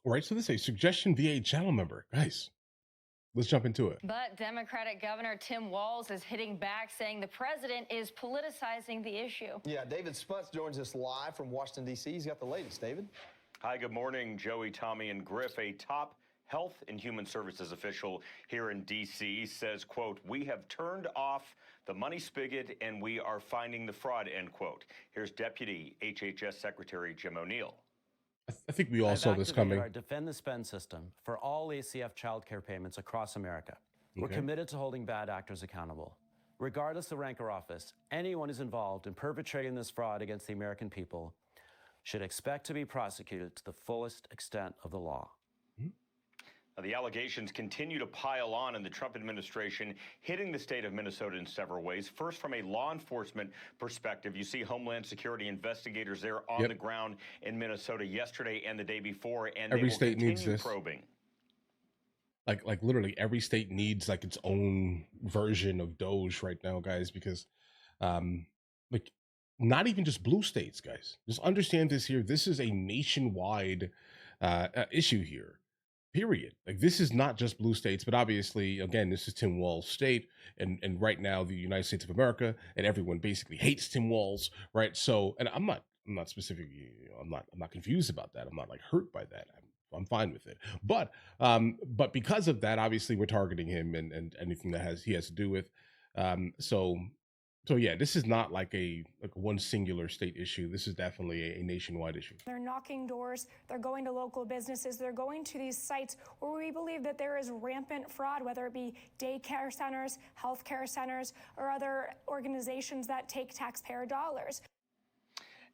Right. So this is a suggestion via a channel member. Guys, let's jump into it. But Democratic Governor Tim Walz is hitting back, saying the president is politicizing the issue. Yeah, David Spunts joins us live from Washington, D.C. He's got the latest. David? Hi, good morning, Joey, Tommy, and Griff. A top Health and Human Services official here in D.C. says, quote, "We have turned off the money spigot and we are finding the fraud," end quote. Here's Deputy HHS Secretary Jim O'Neill. I think we all saw this coming. Our Defend the Spend system for all ACF childcare payments across America. We're Okay. committed to holding bad actors accountable. Regardless of rank or office, anyone who's involved in perpetrating this fraud against the American people should expect to be prosecuted to the fullest extent of the law. Now, the allegations continue to pile on in the Trump administration, hitting the state of Minnesota in several ways. First, from a law enforcement perspective, you see Homeland Security investigators there on the ground in Minnesota yesterday and the day before, and every they will state needs continue this. probing. Like literally every state needs like its own version of Doge right now, guys, because like not even just blue states, guys. Just understand this here. This is a nationwide issue here. Period. Like this is not just blue states, but obviously, again, this is Tim Walz state, and right now the United States of America, and everyone basically hates Tim Walz, right? So, and I'm not specifically, I'm not confused about that. I'm not like hurt by that. I'm fine with it. But because of that, obviously, we're targeting him and anything that he has to do with. So yeah, this is not like one singular state issue. This is definitely a nationwide issue. They're knocking doors, they're going to local businesses, they're going to these sites where we believe that there is rampant fraud, whether it be daycare centers, healthcare centers, or other organizations that take taxpayer dollars.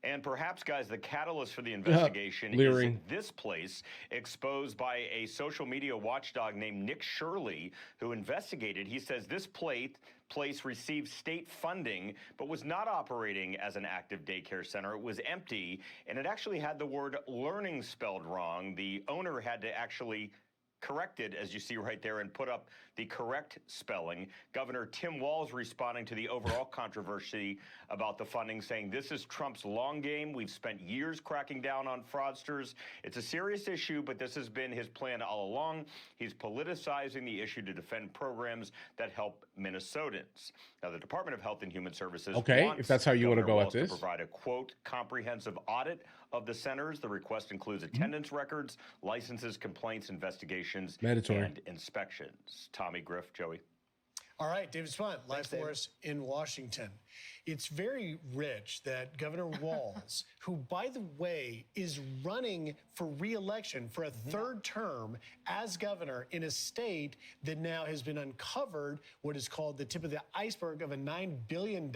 And perhaps, guys, the catalyst for the investigation is that this place exposed by a social media watchdog named Nick Shirley, who investigated. He says this place received state funding, but was not operating as an active daycare center. It was empty, and it actually had the word learning spelled wrong. The owner had to actually correct it, as you see right there, and put up the correct spelling. Governor Tim Walz responding to the overall controversy about the funding, saying this is Trump's long game. We've spent years cracking down on fraudsters. It's a serious issue, but this has been his plan all along. He's politicizing the issue to defend programs that help Minnesotans. Now, the Department of Health and Human Services if that's how you want to go at this, to provide a, quote, comprehensive audit of the centers. The request includes attendance records, licenses, complaints, investigations, and inspections. Tommy, Griff, Joey. All right, David Spunt, live for us in Washington. It's very rich that Governor Walz, who, by the way, is running for re-election for a third term as governor in a state that now has been uncovered, what is called the tip of the iceberg of a $9 billion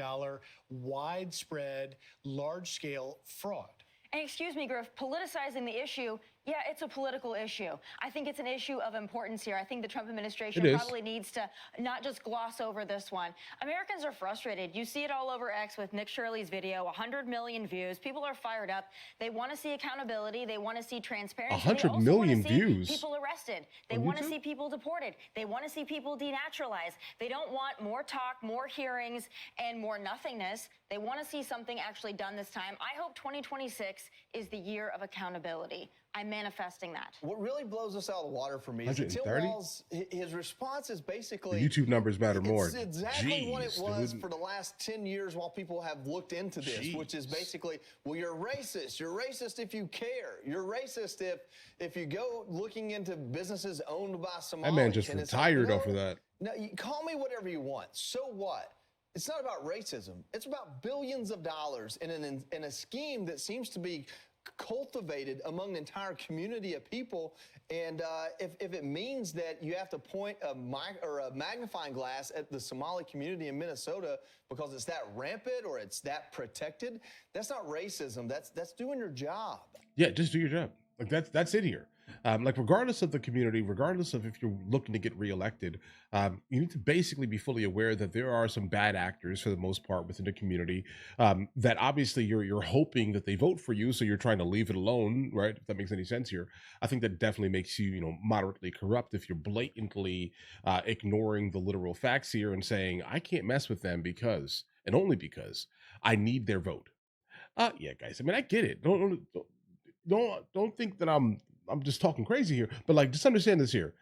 widespread, large-scale fraud. And excuse me, Griff, politicizing the issue, yeah, it's a political issue. I think it's an issue of importance here. I think the Trump administration probably needs to not just gloss over this one. Americans are frustrated. You see it all over X with Nick Shirley's video, 100 million views. People are fired up. They want to see accountability. They want to see transparency. 100 million views. People arrested. They want to see people deported. They want to see people denaturalized. They don't want more talk, more hearings, and more nothingness. They want to see something actually done this time. I hope 2026 is the year of accountability. I'm manifesting that. What really blows us out of the water for me is that Tim Walz, his response is basically... The YouTube numbers matter more. It's exactly what it was for the last 10 years while people have looked into this, which is basically, well, you're racist. You're racist if you care. You're racist if you go looking into businesses owned by Somalis. That man just retired off of that. Now, you call me whatever you want. So what? It's not about racism. It's about billions of dollars in a scheme that seems to be cultivated among an entire community of people. And if it means that you have to point a magnifying glass at the Somali community in Minnesota because it's that rampant or it's that protected, that's not racism. That's doing your job. Yeah, just do your job. Like that's it here. Like regardless of the community, regardless of if you're looking to get reelected, you need to basically be fully aware that there are some bad actors for the most part within the community, that obviously you're hoping that they vote for you, so you're trying to leave it alone, right? If that makes any sense here. I think that definitely makes you, moderately corrupt if you're blatantly ignoring the literal facts here and saying, I can't mess with them because, and only because, I need their vote. Yeah, guys, I mean, I get it. Don't think that I'm I'm just talking crazy here, but like, just understand this here.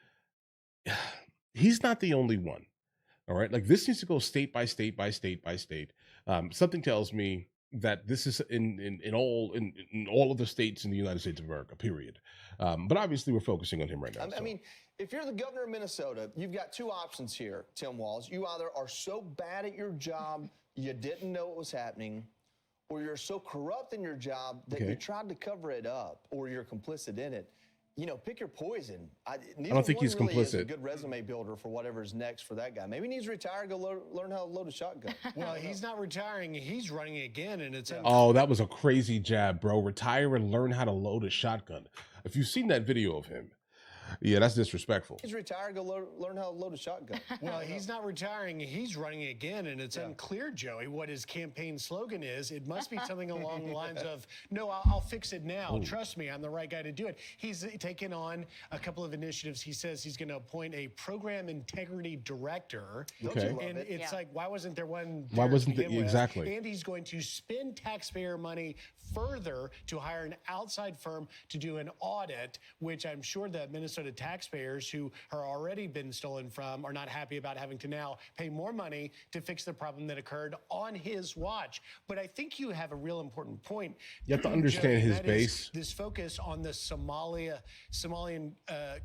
He's not the only one. All right. Like this needs to go state by state by state by state. Something tells me that this is in all of the states in the United States of America, period. But obviously we're focusing on him right now. I mean, if you're the governor of Minnesota, you've got two options here, Tim Walz. You either are so bad at your job, you didn't know what was happening, or you're so corrupt in your job that you tried to cover it up, or you're complicit in it. You know, pick your poison. I don't think he's complicit. Is a good resume builder for whatever's next for that guy. Maybe he needs to retire, go learn how to load a shotgun. Well, he's not retiring. He's running again, and it's... Oh, that was a crazy jab, bro. Retire and learn how to load a shotgun. If you've seen that video of him, yeah, that's disrespectful. He's retired, go learn how to load a shotgun. Well, he's not retiring. He's running again, and it's unclear, Joey, what his campaign slogan is. It must be something along the lines of, no, I'll fix it now. Ooh. Trust me, I'm the right guy to do it. He's taken on a couple of initiatives. He says he's going to appoint a program integrity director. Okay. And it's like, why wasn't there one? Why wasn't there? Exactly. And he's going to spend taxpayer money further to hire an outside firm to do an audit, which I'm sure that Minnesota taxpayers who are already been stolen from are not happy about having to now pay more money to fix the problem that occurred on his watch. But I think you have a real important point. You have to understand his base. This focus on the Somalian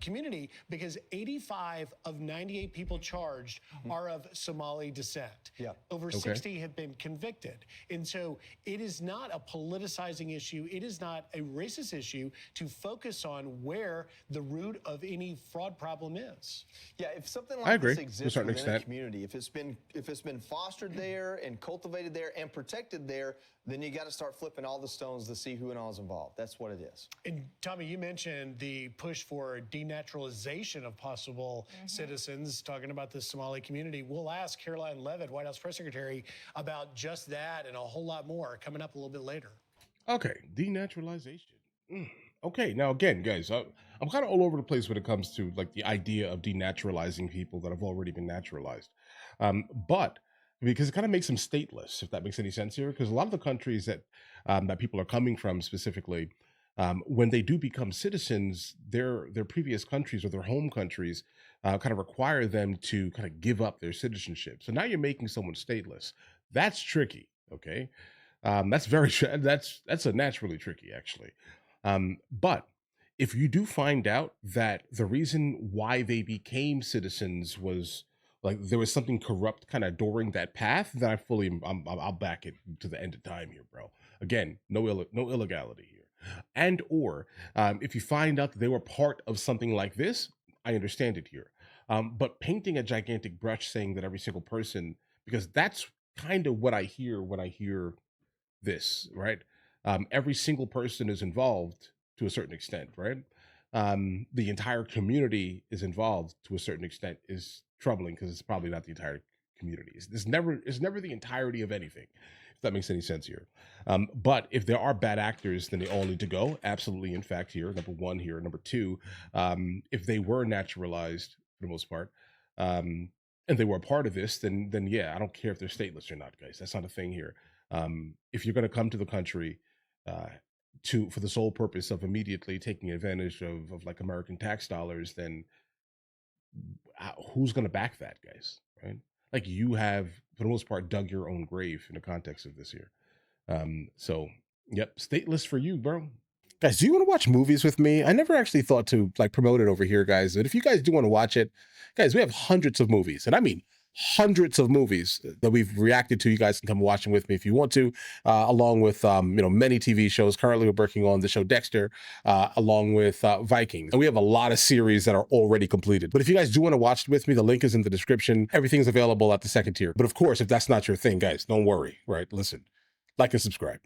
community, because 85 of 98 people charged are of Somali descent. Yeah. Over 60 have been convicted. And so it is not a politicizing issue. It is not a racist issue to focus on where the root of any fraud problem is. Yeah, if something like this exists to a certain within extent. a community, if it's been fostered there and cultivated there and protected there, then you got to start flipping all the stones to see who and all is involved. That's what it is. And Tommy, you mentioned the push for denaturalization of possible citizens, talking about the Somali community. We'll ask Caroline Levitt, White House press secretary, about just that and a whole lot more coming up a little bit later. Okay, denaturalization. Okay, now again, guys, I'm kind of all over the place when it comes to like the idea of denaturalizing people that have already been naturalized. But because it kind of makes them stateless, if that makes any sense here, because a lot of the countries that that people are coming from specifically, when they do become citizens, their previous countries or their home countries kind of require them to kind of give up their citizenship. So now you're making someone stateless. That's tricky. Okay, that's very that's a naturally tricky actually. But if you do find out that the reason why they became citizens was like there was something corrupt kind of during that path, then I'll back it to the end of time here, bro. Again, no illegality here. And or if you find out that they were part of something like this, I understand it here. But painting a gigantic brush saying that every single person, because that's kind of what I hear when I hear this, right? Every single person is involved to a certain extent, right? The entire community is involved to a certain extent is troubling because it's probably not the entire community. It's never the entirety of anything, if that makes any sense here. But if there are bad actors, then they all need to go. Absolutely, in fact, here, number one here. Number two, if they were naturalized for the most part, and they were a part of this, then yeah, I don't care if they're stateless or not, guys. That's not a thing here. If you're going to come to the country for the sole purpose of immediately taking advantage of like American tax dollars, then who's going to back that, guys? Right? Like you have, for the most part, dug your own grave in the context of this here. So, yep, stateless for you, bro. Guys, do you want to watch movies with me? I never actually thought to like promote it over here, guys. But if you guys do want to watch it, guys, we have hundreds of movies, and I mean hundreds of movies that we've reacted to. You guys can come watch them with me if you want to, along with many TV shows. Currently, we're working on the show Dexter, along with Vikings, and we have a lot of series that are already completed. But if you guys do want to watch it with me, the link is in the description. Everything's available at the second tier. But of course, if that's not your thing, guys, don't worry. Right? Listen, like and subscribe.